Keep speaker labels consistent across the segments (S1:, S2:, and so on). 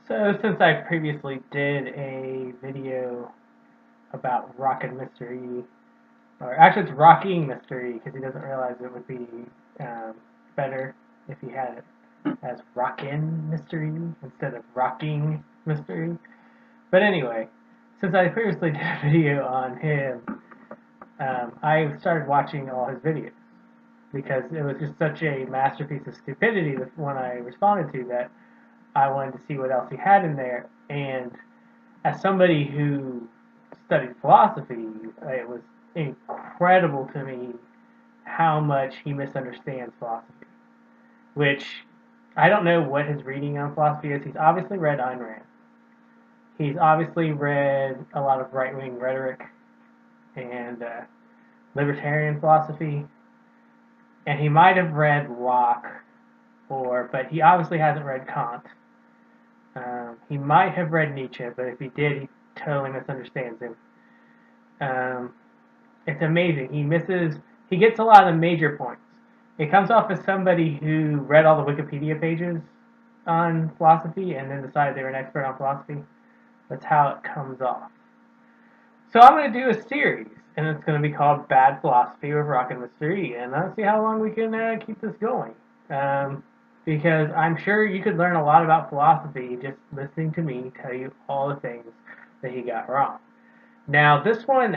S1: So since I previously did a video about rock and mystery, or actually it's rocking mystery because he doesn't realize it would be um, better if he had it as rockin' mystery instead of rocking mystery. But anyway, since I previously did a video on him, I started watching all his videos because it was just such a masterpiece of stupidity, the one I responded to, that I wanted to see what else he had in there. And as somebody who studied philosophy, it was incredible to me how much he misunderstands philosophy. Which I don't know what his reading on philosophy is. He's obviously read Ayn Rand. He's obviously read a lot of right-wing rhetoric and libertarian philosophy, and he might have read Locke, but he obviously hasn't read Kant. He might have read Nietzsche, but if he did, he totally misunderstands him. Um, it's amazing. He gets a lot of the major points. It comes off as somebody who read all the Wikipedia pages on philosophy and then decided they were an expert on philosophy. That's how it comes off. So I'm going to do a series, and it's going to be called Bad Philosophy with Rock and Mystery, and I'll see how long we can keep this going. Because I'm sure you could learn a lot about philosophy just listening to me tell you all the things that he got wrong. Now, this one,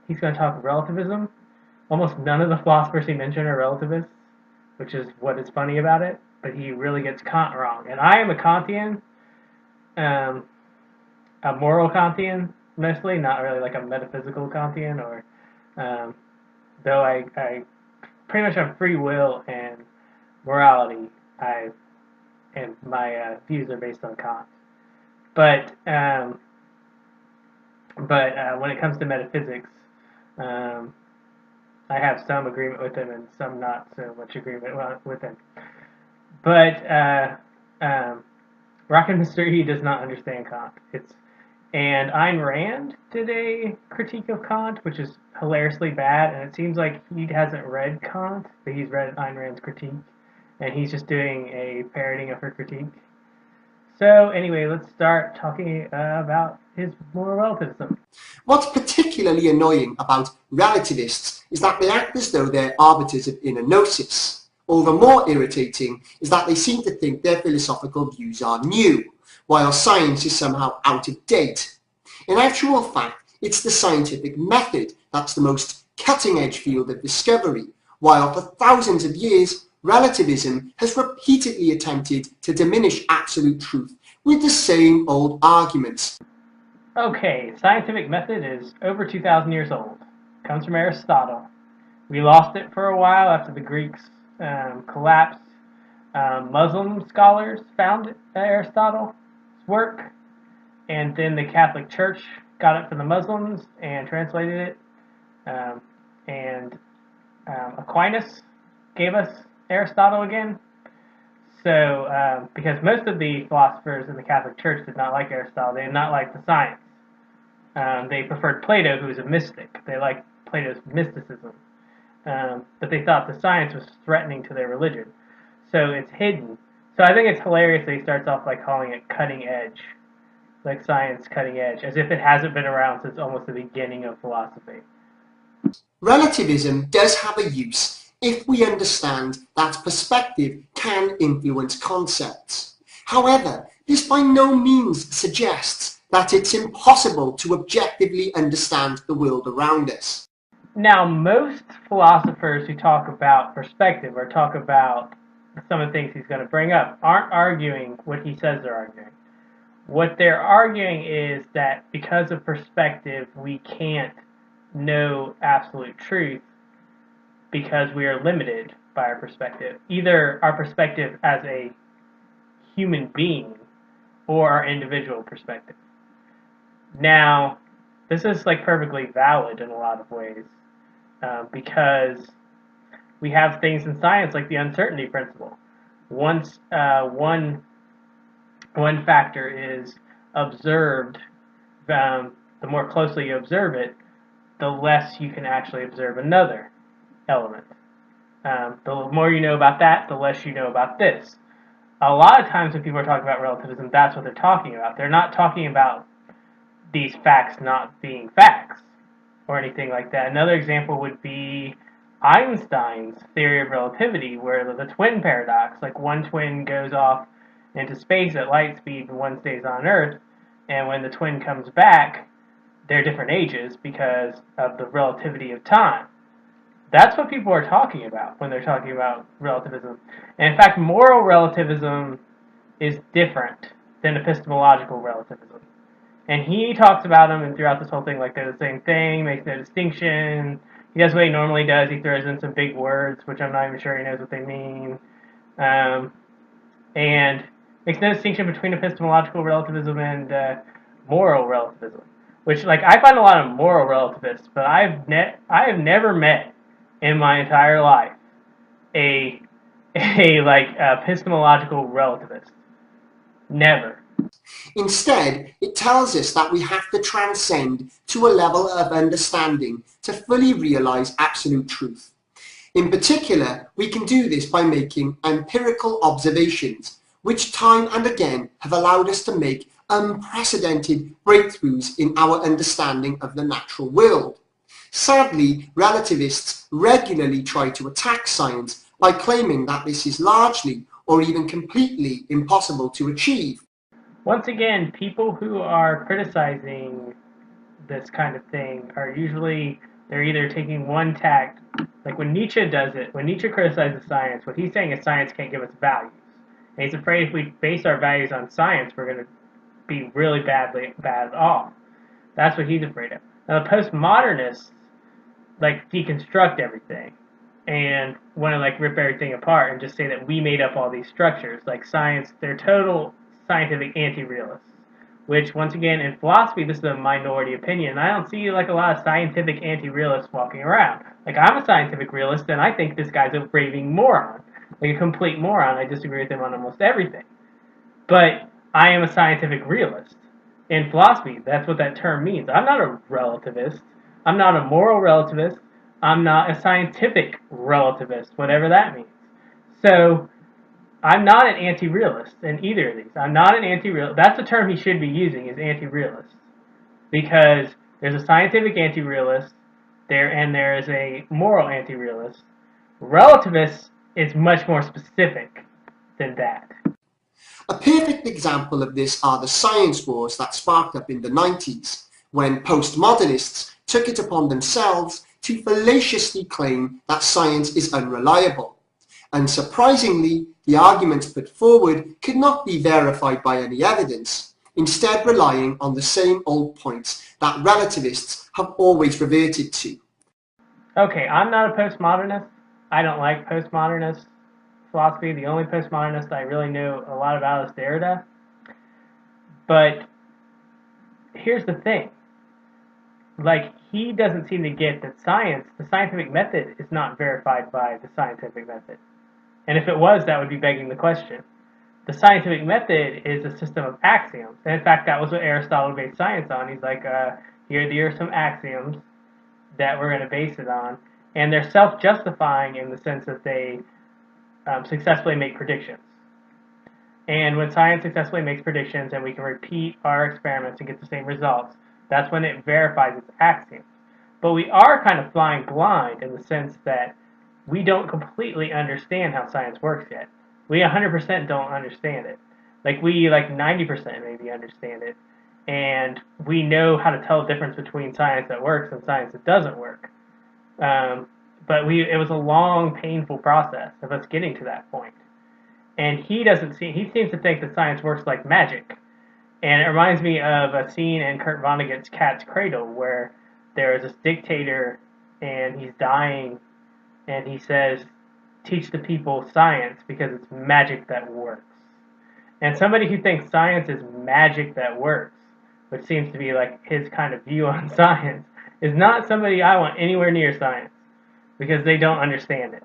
S1: he's going to talk relativism. Almost none of the philosophers he mentioned are relativists, which is what is funny about it, but he really gets Kant wrong. And I am a Kantian, um, a moral Kantian, mostly, not really like a metaphysical Kantian, or though I pretty much have free will and morality, and my views are based on Kant. But when it comes to metaphysics, um, I have some agreement with him and some not so much agreement with him. But Rock and Mystery does not understand Kant. And Ayn Rand did a critique of Kant, which is hilariously bad, and it seems like he hasn't read Kant, but he's read Ayn Rand's critique, and he's just doing a parroting of her critique. So anyway, let's start talking about his moral relativism.
S2: What's particularly annoying about relativists is that they act as though they're arbiters of inner gnosis. Or the more irritating is that they seem to think their philosophical views are new, while science is somehow out of date. In actual fact, it's the scientific method that's the most cutting-edge field of discovery, while for thousands of years, relativism has repeatedly attempted to diminish absolute truth with the same old arguments.
S1: Okay, scientific method is over 2,000 years old. Comes from Aristotle. We lost it for a while after the Greeks collapsed. Muslim scholars found Aristotle's work, and then the Catholic Church got it from the Muslims and translated it. And Aquinas gave us Aristotle again. So, because most of the philosophers in the Catholic Church did not like Aristotle, they did not like the science. They preferred Plato, who was a mystic. They liked Plato's mysticism. But they thought the science was threatening to their religion. So it's hidden. So I think it's hilarious that he starts off by calling it cutting edge. Like science cutting edge, as if it hasn't been around since almost the beginning of philosophy.
S2: Relativism does have a use if we understand that perspective can influence concepts. However, this by no means suggests that it's impossible to objectively understand the world around us.
S1: Now, most philosophers who talk about perspective or talk about some of the things he's going to bring up aren't arguing what he says they're arguing. What they're arguing is that because of perspective, we can't know absolute truth because we are limited by our perspective. Either our perspective as a human being or our individual perspective. Now, this is like perfectly valid in a lot of ways because we have things in science like the uncertainty principle. Once one factor is observed, the more closely you observe it, the less you can actually observe another element. The more you know about that, the less you know about this. a lot of times when people are talking about relativism, that's what they're talking about. They're not talking about these facts not being facts or anything like that. Another example would be Einstein's theory of relativity, where the twin paradox, like one twin goes off into space at light speed and one stays on Earth, and when the twin comes back, they're different ages because of the relativity of time. That's what people are talking about when they're talking about relativism. And in fact, moral relativism is different than epistemological relativism. And he talks about them and throughout this whole thing like they're the same thing, makes no distinction. He does what he normally does. He throws in some big words, which I'm not even sure he knows what they mean. And makes no distinction between epistemological relativism and moral relativism. Which, like, I find a lot of moral relativists, but I have never met in my entire life a epistemological relativist. Never.
S2: Instead, it tells us that we have to transcend to a level of understanding to fully realize absolute truth. In particular, we can do this by making empirical observations, which time and again have allowed us to make unprecedented breakthroughs in our understanding of the natural world. Sadly, relativists regularly try to attack science by claiming that this is largely or even completely impossible to achieve.
S1: Once again, people who are criticizing this kind of thing are usually, they're either taking one tact, like when Nietzsche does it, when Nietzsche criticizes science, what he's saying is science can't give us values. And he's afraid if we base our values on science, we're going to be really bad off. That's what he's afraid of. Now, the postmodernists, like, deconstruct everything and want to, like, rip everything apart and just say that we made up all these structures. Like, science, they're total scientific anti-realists. Which, once again, in philosophy, this is a minority opinion. I don't see, like, a lot of scientific anti-realists walking around. Like, I'm a scientific realist, and I think this guy's a raving moron. Like, a complete moron. I disagree with him on almost everything. But I am a scientific realist. In philosophy, that's what that term means. I'm not a relativist. I'm not a moral relativist. I'm not a scientific relativist, whatever that means. So, I'm not an anti-realist in either of these. I'm not an anti-realist. That's the term he should be using, is anti-realist. Because there's a scientific anti-realist there, and there is a moral anti-realist. Relativist is much more specific than that.
S2: A perfect example of this are the science wars that sparked up in the 90s, when postmodernists took it upon themselves to fallaciously claim that science is unreliable. Unsurprisingly, the arguments put forward could not be verified by any evidence, instead relying on the same old points that relativists have always reverted to.
S1: Okay, I'm not a postmodernist. I don't like postmodernist philosophy. The only postmodernist I really know a lot about is Derrida. But here's the thing. Like, he doesn't seem to get that science, the scientific method, is not verified by the scientific method. And if it was, that would be begging the question. The scientific method is a system of axioms. And in fact, that was what Aristotle based science on. He's like, here are some axioms that we're going to base it on. And they're self-justifying in the sense that they successfully make predictions. And when science successfully makes predictions and we can repeat our experiments and get the same results, that's when it verifies its axioms. But we are kind of flying blind in the sense that we don't completely understand how science works yet. We 100% don't understand it. Like, we, like, 90% maybe understand it. And we know how to tell the difference between science that works and science that doesn't work. But it was a long, painful process of us getting to that point. And he seems to think that science works like magic. And it reminds me of a scene in Kurt Vonnegut's Cat's Cradle where there is this dictator and he's dying and he says, teach the people science because it's magic that works. And somebody who thinks science is magic that works, which seems to be like his kind of view on science, is not somebody I want anywhere near science because they don't understand it.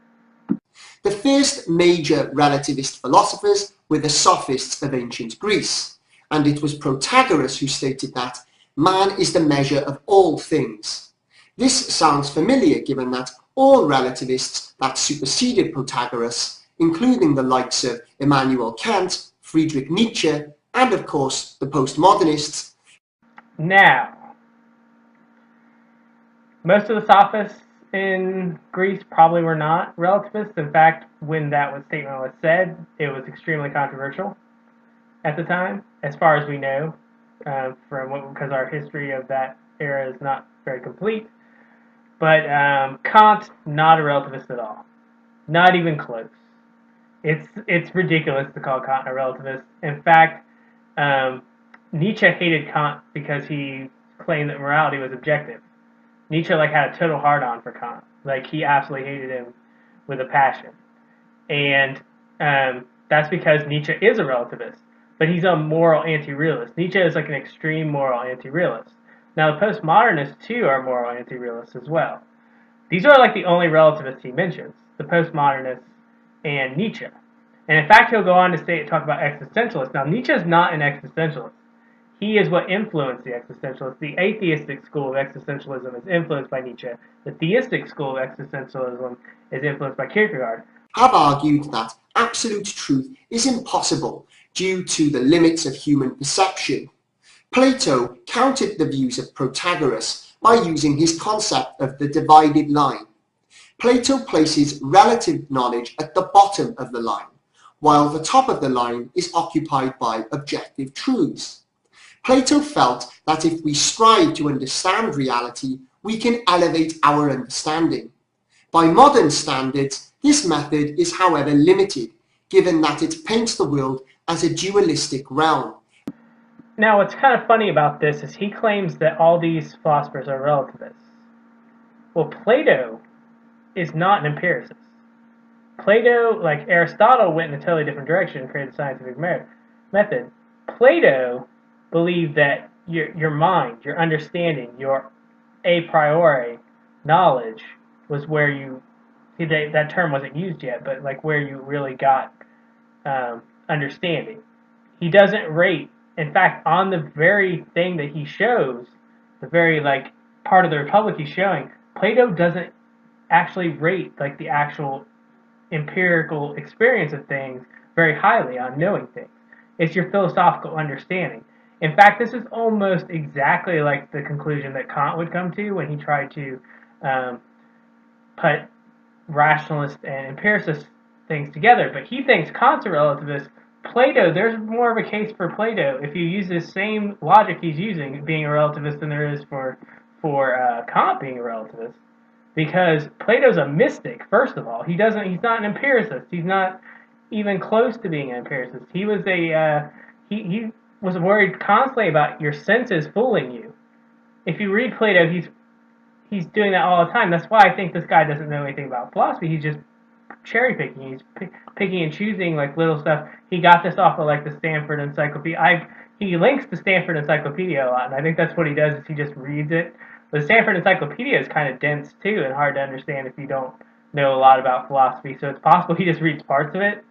S2: The first major relativist philosophers were the sophists of ancient Greece, and it was Protagoras who stated that man is the measure of all things. This sounds familiar given that all relativists that superseded Protagoras including the likes of Immanuel Kant, Friedrich Nietzsche, and of course the postmodernists.
S1: Now, most of the sophists in Greece probably were not relativists. In fact, when that statement was said, it was extremely controversial at the time, as far as we know, because our history of that era is not very complete. But Kant, not a relativist at all, not even close. It's ridiculous to call Kant a relativist. In fact, Nietzsche hated Kant because he claimed that morality was objective. Nietzsche had a total hard-on for Kant. He absolutely hated him with a passion. And that's because Nietzsche is a relativist, but he's a moral anti-realist. Nietzsche is an extreme moral anti-realist. Now, the postmodernists, too, are moral anti-realists as well. These are the only relativists he mentions, the postmodernists and Nietzsche. And in fact, he'll go on to talk about existentialists. Now, Nietzsche is not an existentialist. He is what influenced the existentialists. The atheistic school of existentialism is influenced by Nietzsche. The theistic school of existentialism is influenced by Kierkegaard.
S2: Have argued that absolute truth is impossible due to the limits of human perception. Plato countered the views of Protagoras by using his concept of the divided line. Plato places relative knowledge at the bottom of the line, while the top of the line is occupied by objective truths. Plato felt that if we strive to understand reality, we can elevate our understanding. By modern standards, this method is however limited, given that it paints the world as a dualistic realm.
S1: Now, what's kind of funny about this is he claims that all these philosophers are relativists. Well, Plato is not an empiricist. Plato, like Aristotle, went in a totally different direction and created the scientific method. Plato believed that your mind, your understanding, your a priori knowledge was where you, that term wasn't used yet, but where you really got understanding. He doesn't rate, in fact, on the very thing that he shows, the very part of the Republic he's showing, Plato doesn't actually rate the actual empirical experience of things very highly on knowing things. It's your philosophical understanding. In fact, this is almost exactly like the conclusion that Kant would come to when he tried to put rationalist and empiricist things together. But he thinks Kant's a relativist. Plato, there's more of a case for Plato if you use this same logic he's using, being a relativist, than there is for Kant being a relativist. Because Plato's a mystic, first of all. He's not an empiricist. He's not even close to being an empiricist. He was he was worried constantly about your senses fooling you. If you read Plato, he's doing that all the time. That's why I think this guy doesn't know anything about philosophy. He's just cherry picking. He's picking and choosing little stuff. He got this off of the Stanford Encyclopedia. He links the Stanford Encyclopedia a lot, and I think that's what he does is he just reads it. The Stanford Encyclopedia is kind of dense too and hard to understand if you don't know a lot about philosophy. So it's possible he just reads parts of it,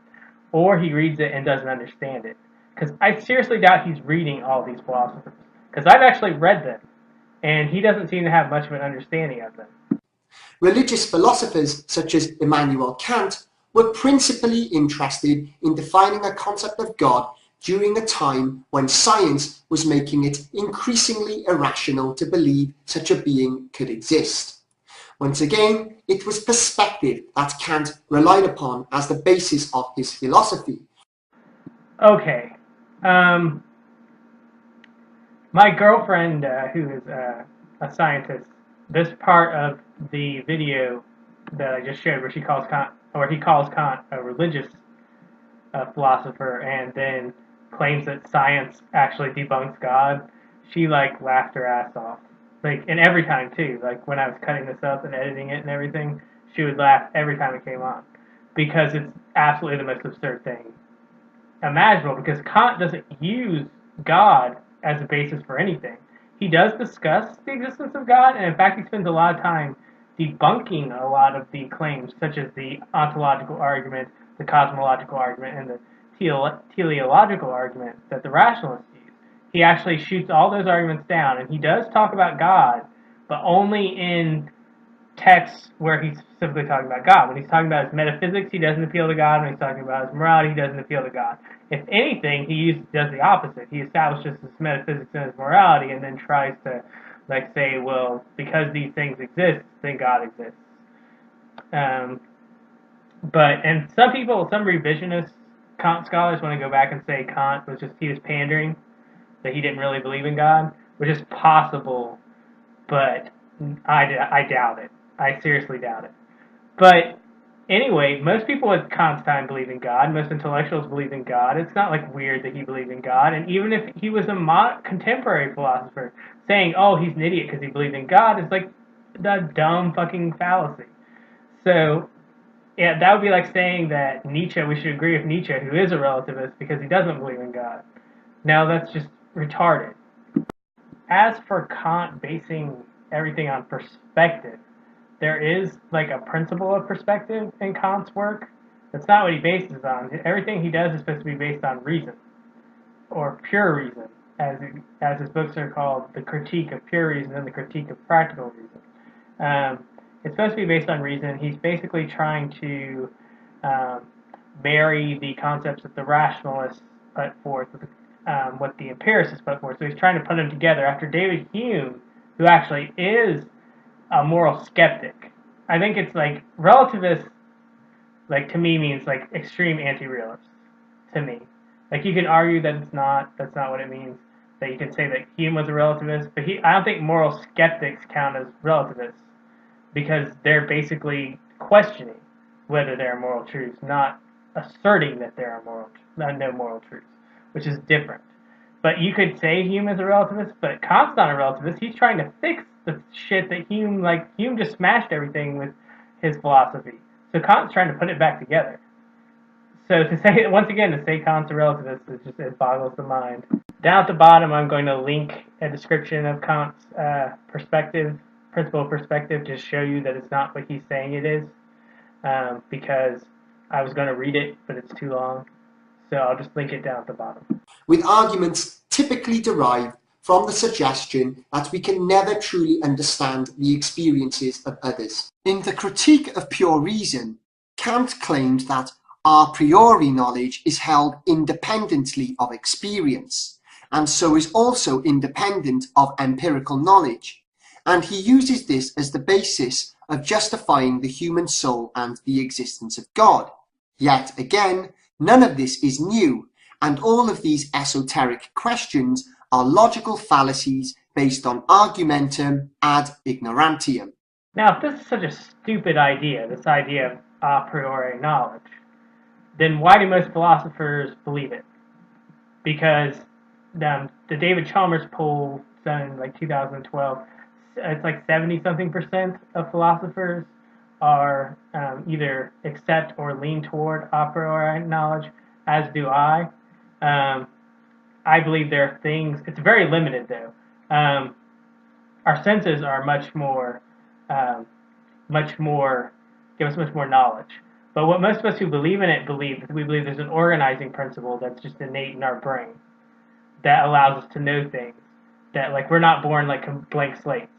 S1: or he reads it and doesn't understand it. Because I seriously doubt he's reading all these philosophers. Because I've actually read them, and he doesn't seem to have much of an understanding of them.
S2: Religious philosophers such as Immanuel Kant were principally interested in defining a concept of God during a time when science was making it increasingly irrational to believe such a being could exist. Once again, it was perspective that Kant relied upon as the basis of his philosophy.
S1: Okay. My girlfriend, who is a scientist, this part of the video that I just showed where he calls Kant a religious philosopher and then claims that science actually debunks God, she laughed her ass off. And every time too, when I was cutting this up and editing it and everything, she would laugh every time it came on. Because it's absolutely the most absurd thing imaginable, because Kant doesn't use God as a basis for anything. He does discuss the existence of God, and in fact he spends a lot of time debunking a lot of the claims, such as the ontological argument, the cosmological argument, and the teleological argument that the rationalists use. He actually shoots all those arguments down, and he does talk about God, but only in texts where he's specifically talking about God. When he's talking about his metaphysics, he doesn't appeal to God. When he's talking about his morality, he doesn't appeal to God. If anything, he does the opposite. He establishes his metaphysics and his morality, and then tries to, like, say, well, because these things exist, then God exists. And some people, some revisionist Kant scholars want to go back and say Kant he was pandering, that he didn't really believe in God, which is possible, but I doubt it. I seriously doubt it. But anyway, most people at Kant's time believe in God. Most intellectuals believe in God. It's not like weird that he believed in God. And even if he was a contemporary philosopher, saying, "Oh, he's an idiot because he believed in God," is like the dumb fucking fallacy. So yeah, that would be like saying that Nietzsche, we should agree with Nietzsche, who is a relativist, because he doesn't believe in God. Now that's just retarded. As for Kant basing everything on perspective, there is like a principle of perspective in Kant's work. That's not what he bases on. Everything he does is supposed to be based on reason, or pure reason, as his books are called, The Critique of Pure Reason and The Critique of Practical Reason. It's supposed to be based on reason. He's basically trying to marry the concepts that the rationalists put forth with what the empiricists put forth. So he's trying to put them together. After David Hume, who actually is a moral skeptic, I think it's like relativist, like to me means like extreme anti-realist to me. Like you can argue that that's not what it means. That you can say that Hume was a relativist, but I don't think moral skeptics count as relativists, because they're basically questioning whether there are moral truths, not asserting that there are no moral truths, which is different. But you could say Hume is a relativist, but Kant's not a relativist. He's trying to fix the shit that Hume just smashed everything with his philosophy. So Kant's trying to put it back together. So to say Kant's a relativist it boggles the mind. Down at the bottom, I'm going to link a description of Kant's principle of perspective, to show you that it's not what he's saying it is, because I was going to read it, but it's too long. So I'll just link it down at the bottom.
S2: With arguments typically derived from the suggestion that we can never truly understand the experiences of others. In The Critique of Pure Reason, Kant claims that a priori knowledge is held independently of experience, and so is also independent of empirical knowledge, and he uses this as the basis of justifying the human soul and the existence of God. Yet again, none of this is new, and all of these esoteric questions are logical fallacies based on argumentum ad ignorantium.
S1: Now, if this is such a stupid idea, this idea of a priori knowledge, then why do most philosophers believe it? Because the David Chalmers poll done in like 2012, it's like 70-something% of philosophers are either accept or lean toward a priori knowledge, as do I. I believe there are things, it's very limited though. Our senses are much more, give us much more knowledge. But what most of us who believe in it we believe there's an organizing principle that's just innate in our brain that allows us to know things. That, like, we're not born like blank slates,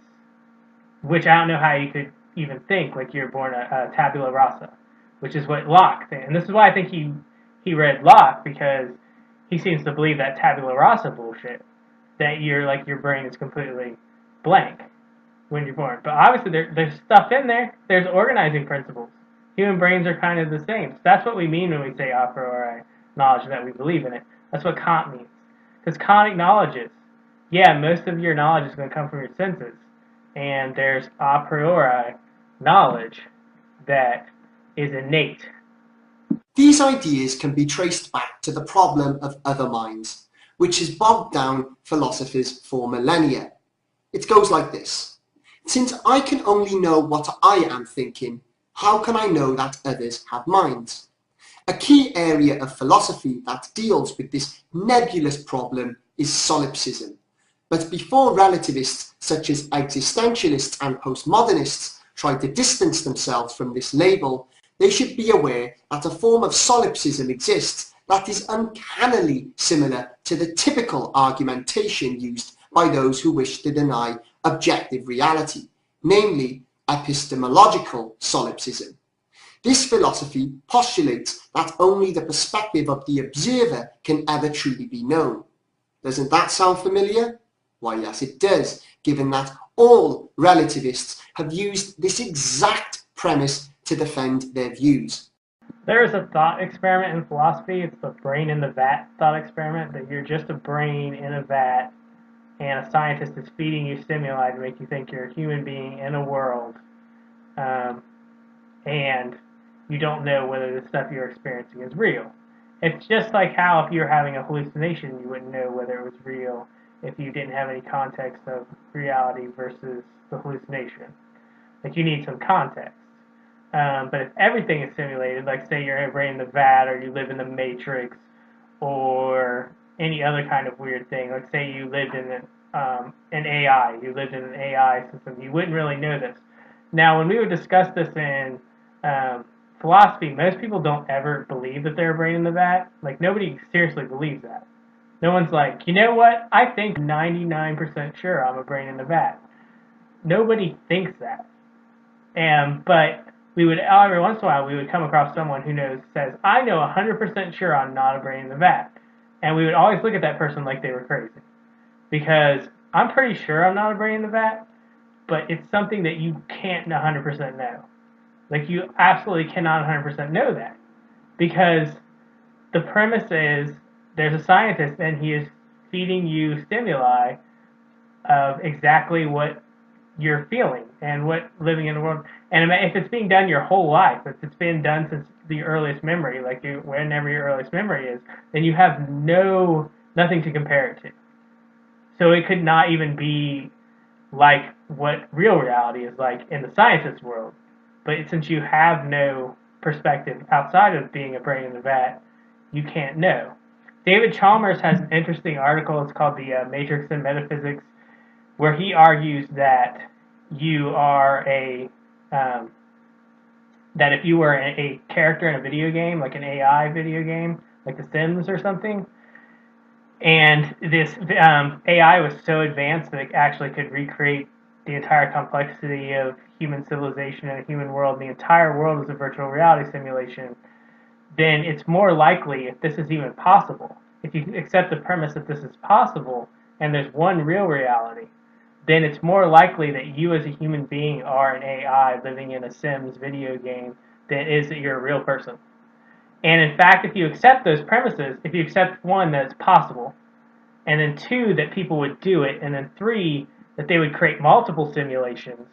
S1: which I don't know how you could even think like you're born a tabula rasa, which is what Locke thinks. And this is why I think he read Locke, because he seems to believe that tabula rasa bullshit, that your brain is completely blank when you're born. But obviously there's stuff in there. There's organizing principles. Human brains are kind of the same. So that's what we mean when we say a priori knowledge, that we believe in it. That's what Kant means. Because Kant acknowledges, yeah, most of your knowledge is going to come from your senses, and there's a priori knowledge that is innate.
S2: These ideas can be traced back to the problem of other minds, which has bogged down philosophers for millennia. It goes like this: since I can only know what I am thinking, how can I know that others have minds? A key area of philosophy that deals with this nebulous problem is solipsism. But before relativists such as existentialists and postmodernists try to distance themselves from this label, they should be aware that a form of solipsism exists that is uncannily similar to the typical argumentation used by those who wish to deny objective reality, namely epistemological solipsism. This philosophy postulates that only the perspective of the observer can ever truly be known. Doesn't that sound familiar? Why, yes, it does, given that all relativists have used this exact premise to defend their views.
S1: There's a thought experiment in philosophy. It's the brain in the vat thought experiment, that you're just a brain in a vat and a scientist is feeding you stimuli to make you think you're a human being in a world, and you don't know whether the stuff you're experiencing is real. It's just like how if you were having a hallucination, you wouldn't know whether it was real if you didn't have any context of reality versus the hallucination. Like, you need some context. But if everything is simulated, like say you're a brain in the vat, or you live in the Matrix, or any other kind of weird thing, like say you lived in an AI, you lived in an AI system, you wouldn't really know this. Now, when we would discuss this in philosophy, most people don't ever believe that they're a brain in the vat. Like, nobody seriously believes that. No one's like, you know what? I think 99% sure I'm a brain in the vat. Nobody thinks that. But we would, every once in a while, we would come across someone who says, I know 100% sure I'm not a brain in the vat. And we would always look at that person like they were crazy. Because I'm pretty sure I'm not a brain in the vat, but it's something that you can't 100% know. Like, you absolutely cannot 100% know that. Because the premise is there's a scientist and he is feeding you stimuli of exactly what you're feeling and what living in the world. And if it's being done your whole life, if it's been done since the earliest memory, like whenever your earliest memory is, then you have nothing to compare it to. So it could not even be like what real reality is like in the scientist's world. But since you have no perspective outside of being a brain in the vat, you can't know. David Chalmers has an interesting article. It's called The Matrix in Metaphysics, where he argues that you are that if you were a character in a video game, like an AI video game, like The Sims or something, and this AI was so advanced that it actually could recreate the entire complexity of human civilization and a human world, and the entire world is a virtual reality simulation, then it's more likely, if this is even possible, if you accept the premise that this is possible and there's one real reality, then it's more likely that you as a human being are an AI living in a Sims video game than it is that you're a real person. And in fact, if you accept those premises, if you accept one, that it's possible, and then two, that people would do it, and then three, that they would create multiple simulations,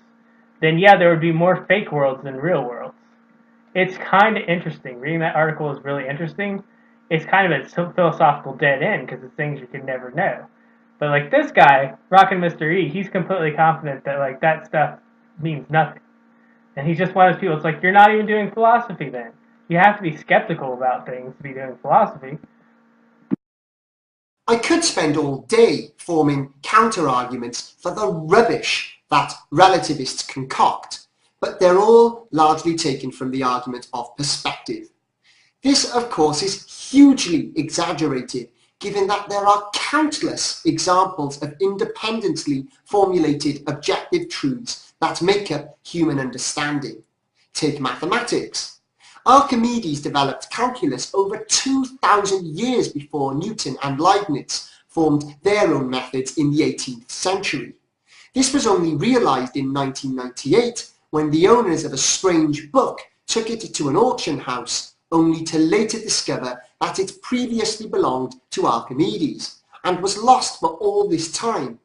S1: then yeah, there would be more fake worlds than real worlds. It's kind of interesting. Reading that article is really interesting. It's kind of a philosophical dead end because it's things you could never know. But like this guy, Rockin' Mr. E, he's completely confident that like that stuff means nothing. And he's just one of those people. It's like, you're not even doing philosophy then. You have to be skeptical about things to be doing philosophy.
S2: I could spend all day forming counter-arguments for the rubbish that relativists concoct, but they're all largely taken from the argument of perspective. This, of course, is hugely exaggerated, given that there are countless examples of independently formulated objective truths that make up human understanding. Take mathematics. Archimedes developed calculus over 2,000 years before Newton and Leibniz formed their own methods in the 18th century. This was only realized in 1998 when the owners of a strange book took it to an auction house, only to later discover that it previously belonged to Archimedes and was lost for all this time.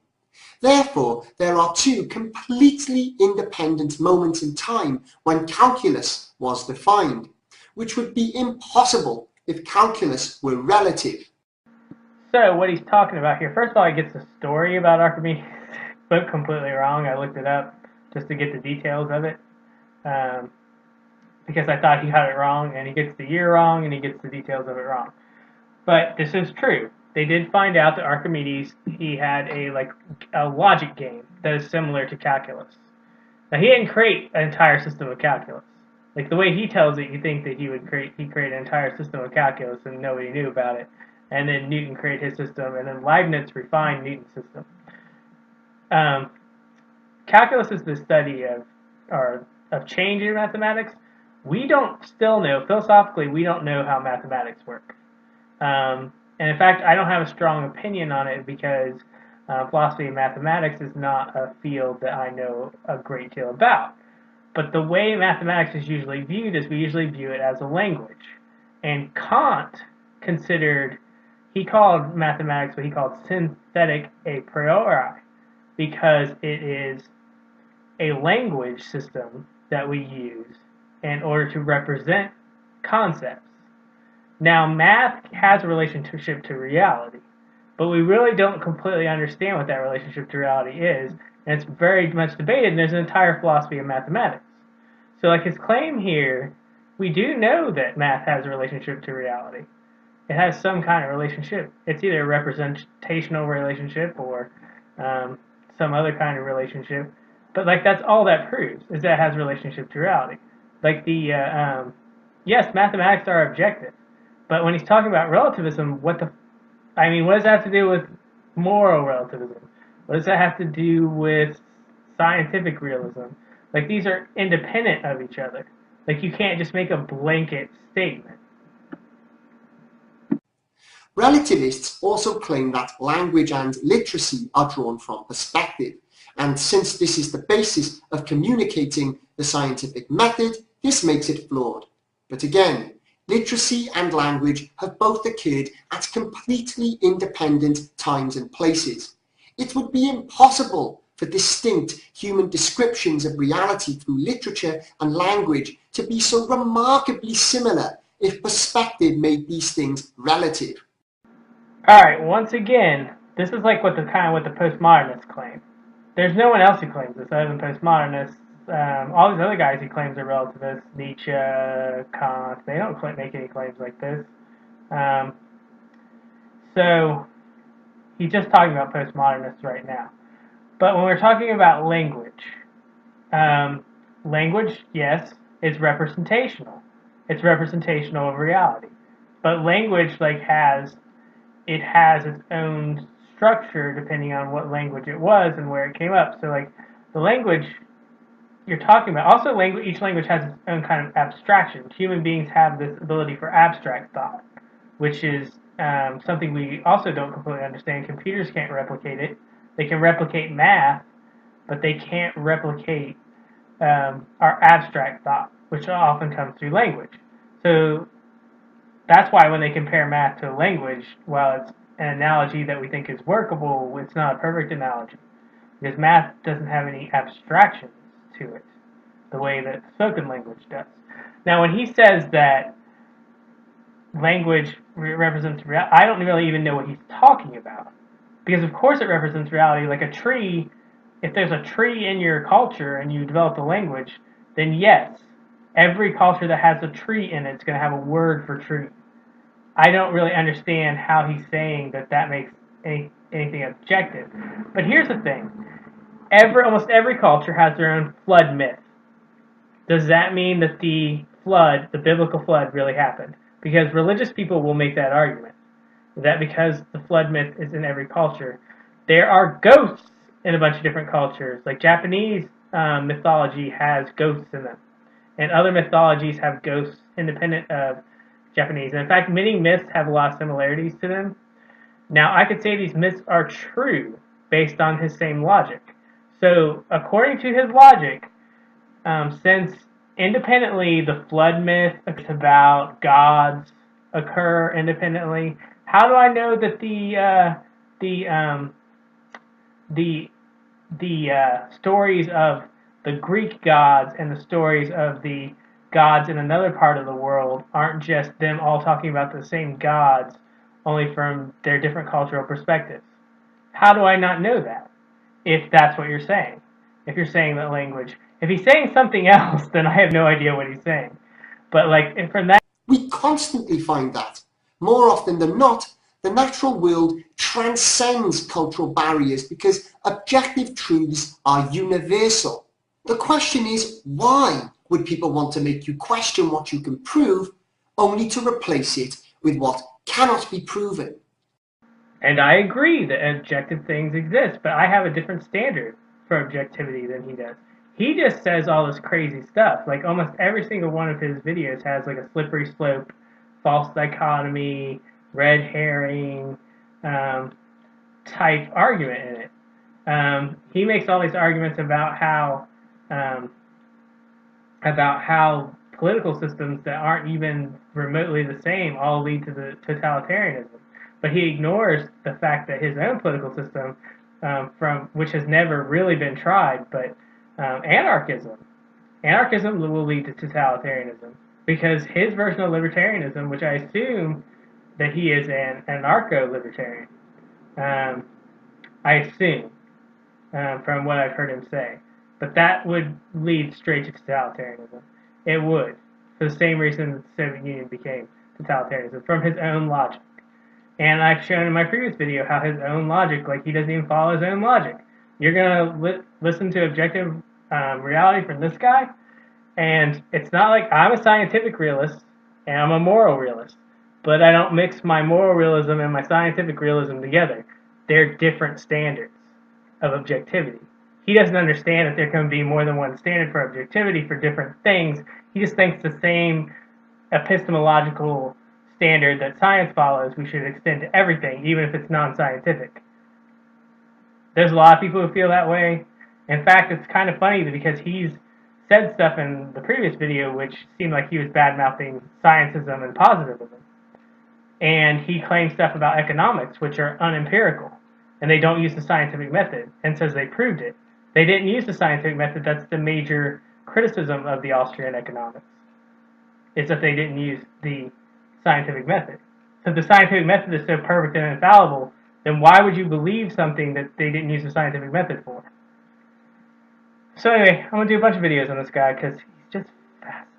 S2: Therefore, there are two completely independent moments in time when calculus was defined, which would be impossible if calculus were relative.
S1: So what he's talking about here, first of all, he gets the story about Archimedes' book completely wrong. I looked it up just to get the details of it, because I thought he got it wrong, and he gets the year wrong, and he gets the details of it wrong. But this is true. They did find out that Archimedes, he had a logic game that is similar to calculus. Now, he didn't create an entire system of calculus. Like, the way he tells it, you think that he created an entire system of calculus and nobody knew about it. And then Newton created his system, and then Leibniz refined Newton's system. Calculus is the study of or of change in mathematics, we don't still know, philosophically, we don't know how mathematics work. And in fact, I don't have a strong opinion on it because philosophy and mathematics is not a field that I know a great deal about. But the way mathematics is usually viewed is we usually view it as a language. And Kant considered, he called mathematics what he called synthetic a priori, because it is a language system that we use in order to represent concepts. Now, math has a relationship to reality, but we really don't completely understand what that relationship to reality is, and it's very much debated, and there's an entire philosophy of mathematics. So, like his claim here, we do know that math has a relationship to reality. It has some kind of relationship. It's either a representational relationship or some other kind of relationship. But like that's all that proves is that it has a relationship to reality. Like yes, mathematics are objective, but when he's talking about relativism, what does that have to do with moral relativism? What does that have to do with scientific realism? Like these are independent of each other. Like you can't just make a blanket statement.
S2: Relativists also claim that language and literacy are drawn from perspective, and since this is the basis of communicating the scientific method, this makes it flawed. But again, literacy and language have both occurred at completely independent times and places. It would be impossible for distinct human descriptions of reality through literature and language to be so remarkably similar if perspective made these things relative.
S1: All right, once again, this is like what the postmodernists claim. There's no one else who claims this other than postmodernists. All these other guys he claims are relativists, Nietzsche, Kant, they don't make any claims like this. So he's just talking about postmodernists right now. But when we're talking about language, language, yes, is representational. It's representational of reality. But language has its own structure depending on what language it was and where it came up. So like the language you're talking about, also each language has its own kind of abstraction. Human beings have this ability for abstract thought, which is something we also don't completely understand. Computers can't replicate it. They can replicate math, but they can't replicate our abstract thought, which often comes through language. So that's why when they compare math to a language, while it's an analogy that we think is workable, it's not a perfect analogy. Because math doesn't have any abstractions to it, the way that spoken language does. Now, when he says that language represents reality, I don't really even know what he's talking about. Because of course it represents reality. Like a tree, if there's a tree in your culture and you develop the language, then yes, every culture that has a tree in it is going to have a word for tree. I don't really understand how he's saying that makes anything objective. But here's the thing. Almost every culture has their own flood myth. Does that mean that the biblical flood, really happened? Because religious people will make that argument. That because the flood myth is in every culture, there are ghosts in a bunch of different cultures. Like Japanese mythology has ghosts in them. And other mythologies have ghosts independent of Japanese. And in fact, many myths have a lot of similarities to them. Now, I could say these myths are true based on his same logic. So, according to his logic, since independently the flood myth about gods occur independently, how do I know that the stories of the Greek gods and the stories of the gods in another part of the world aren't just them all talking about the same gods, only from their different cultural perspectives? How do I not know that? If that's what you're saying. If you're saying that language. If he's saying something else, then I have no idea what he's saying. But like from that,
S2: we constantly find that. More often than not, the natural world transcends cultural barriers because objective truths are universal. The question is, why would people want to make you question what you can prove only to replace it with what cannot be proven?
S1: and I agree that objective things exist, but I have a different standard for objectivity than he does. he just says all this crazy stuff. Like almost every single one of his videos has like a slippery slope, false dichotomy, red herring um, type argument in it. He makes all these arguments um, about how political systems that aren't even remotely the same all lead to the totalitarianism. But he ignores the fact that his own political system, from which has never really been tried, but anarchism will lead to totalitarianism because his version of libertarianism, which I assume that he is an anarcho-libertarian, um, I assume from what I've heard him say. But that would lead straight to totalitarianism. It would, for the same reason that the Soviet Union became totalitarianism, from his own logic. And I've shown in my previous video how his own logic, like he doesn't even follow his own logic. You're going to listen to objective reality from this guy, and it's not like I'm a scientific realist and I'm a moral realist, but I don't mix my moral realism and my scientific realism together. They're different standards of objectivity. He doesn't understand that there can be more than one standard for objectivity for different things. He just thinks the same epistemological standard that science follows we should extend to everything, even if it's non-scientific. There's a lot of people who feel that way. In fact, it's kind of funny because he's said stuff in the previous video which seemed like he was bad-mouthing scientism and positivism. And he claims stuff about economics which are unempirical, and they don't use the scientific method, and says they proved it. They didn't use the scientific method. That's the major criticism of the Austrian economics, is that they didn't use the scientific method. So if the scientific method is so perfect and infallible, then why would you believe something that they didn't use the scientific method for? So anyway, I'm going to do a bunch of videos on this guy because he's just fascinating.